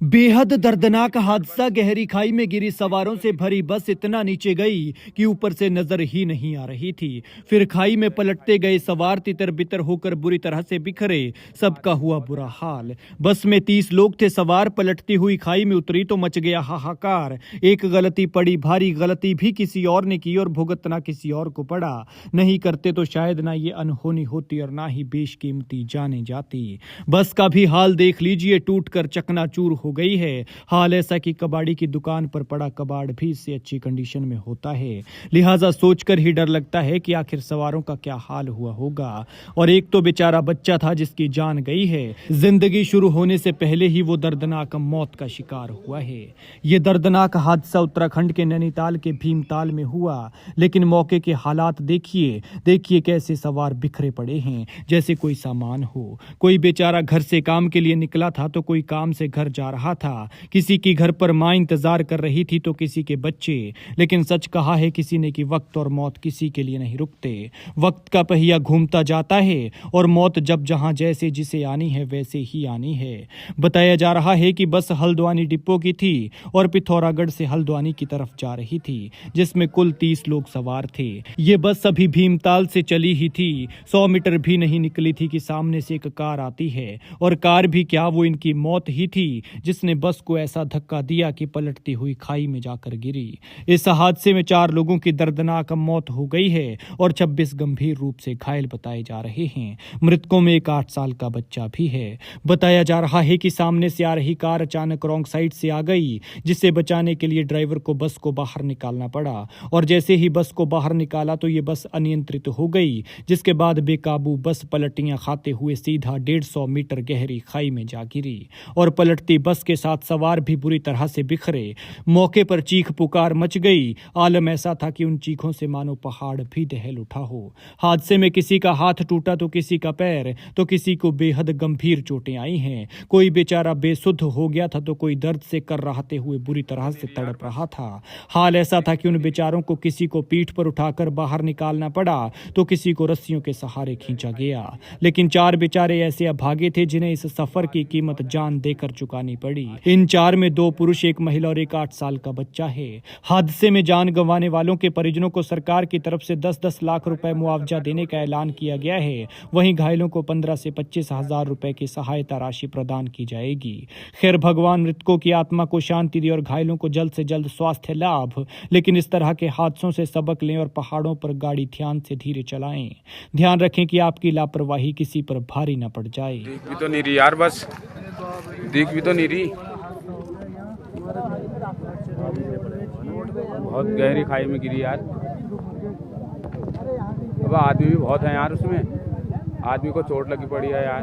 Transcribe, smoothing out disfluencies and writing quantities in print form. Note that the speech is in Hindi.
बेहद दर्दनाक हादसा। गहरी खाई में गिरी सवारों से भरी बस इतना नीचे गई कि ऊपर से नजर ही नहीं आ रही थी। फिर खाई में पलटते गए सवार तितर बितर होकर बुरी तरह से बिखरे। सबका हुआ बुरा हाल। बस में 30 लोग थे सवार। पलटती हुई खाई में उतरी तो मच गया हाहाकार। एक गलती पड़ी भारी, गलती भी किसी और ने की और भुगतना किसी और को पड़ा। नहीं करते तो शायद ना ये अनहोनी होती और ना ही बेशकीमती जाने जाती। बस का भी हाल देख लीजिए, टूटकर चकनाचूर हो गई है। हाल ऐसा कि कबाड़ी की दुकान पर पड़ा कबाड़ भी इससे अच्छी कंडीशन में होता है। लिहाजा सोचकर ही डर लगता है कि आखिर सवारों का क्या हाल हुआ होगा। और एक तो बेचारा बच्चा था जिसकी जान गई है। जिंदगी शुरू होने से पहले ही वो दर्दनाक मौत का शिकार हुआ है। ये दर्दनाक हादसा उत्तराखंड के नैनीताल के भीमताल में हुआ। लेकिन मौके के हालात देखिए, देखिए कैसे सवार बिखरे पड़े हैं जैसे कोई सामान हो। कोई बेचारा घर से काम के लिए निकला था तो कोई काम से घर जा रहा था। किसी की घर पर मां इंतजार कर रही थी तो किसी के बच्चे। लेकिन सच कहा है किसी ने कि वक्त और मौत किसी के लिए नहीं रुकते। वक्त का पहिया घूमता जाता है और मौत जब जहां जैसे जिसे आनी है वैसे ही आनी है। बताया जा रहा है कि बस हल्द्वानी डिपो की थी और पिथौरागढ़ से हल्द्वानी की तरफ जा रही थी, जिसमें कुल 30 लोग सवार थे। ये बस अभी भीमताल से चली ही थी। 100 मीटर भी नहीं निकली थी कि सामने से एक कार आती है। और कार भी क्या, वो इनकी मौत ही थी जिसने बस को ऐसा धक्का दिया कि पलटती हुई खाई में जाकर गिरी। इस हादसे में 4 लोगों की दर्दनाक मौत हो गई है और 26 गंभीर रूप से घायल बताए जा रहे हैं। मृतकों में एक 8 साल का बच्चा भी है। बताया जा रहा है कि सामने से आ रही कार अचानक रॉन्ग साइड से आ गई, जिसे बचाने के लिए ड्राइवर को बस को बाहर निकालना पड़ा। और जैसे ही बस को बाहर निकाला तो ये बस अनियंत्रित हो गई, जिसके बाद बेकाबू बस पलटियां खाते हुए सीधा 150 मीटर गहरी खाई में जा गिरी। और पलटती बस के साथ सवार भी बुरी तरह से बिखरे। मौके पर चीख पुकार मच गई। आलम ऐसा था कि उन चीखों से मानो पहाड़ भी दहल उठा हो। हादसे में किसी का हाथ टूटा तो किसी का पैर, तो किसी को बेहद गंभीर चोटें आई हैं। कोई बेचारा बेसुध हो गया था तो कोई दर्द से कर्राहते हुए बुरी तरह से तड़प रहा था। हाल ऐसा था कि उन बेचारों को किसी को पीठ पर उठाकर बाहर निकालना पड़ा तो किसी को रस्सियों के सहारे खींचा गया। लेकिन 4 बेचारे ऐसे अभागे थे जिन्हें इस सफर की कीमत जान देकर चुकानी पड़ी। इन 4 में 2 पुरुष, 1 महिला और एक 8 साल का बच्चा है। हादसे में जान गंवाने वालों के परिजनों को सरकार की तरफ से 10-10 लाख रुपए मुआवजा देने का ऐलान किया गया है। वहीं घायलों को 15 से 25 हजार रुपए की सहायता राशि प्रदान की जाएगी। खैर, भगवान मृतकों की आत्मा को शांति दे और घायलों को जल्द से जल्द स्वास्थ्य लाभ। लेकिन इस तरह के हादसों से सबक लें और पहाड़ों पर गाड़ी ध्यान से धीरे चलाएं। ध्यान रखें कि आपकी लापरवाही किसी पर भारी न पड़ जाए। दिख भी तो नहीं रही यार, बस दिख भी तो नहीं रही। बहुत गहरी खाई में गिरी यार। अब आदमी भी बहुत है यार, उसमें आदमी को चोट लगी पड़ी है यार।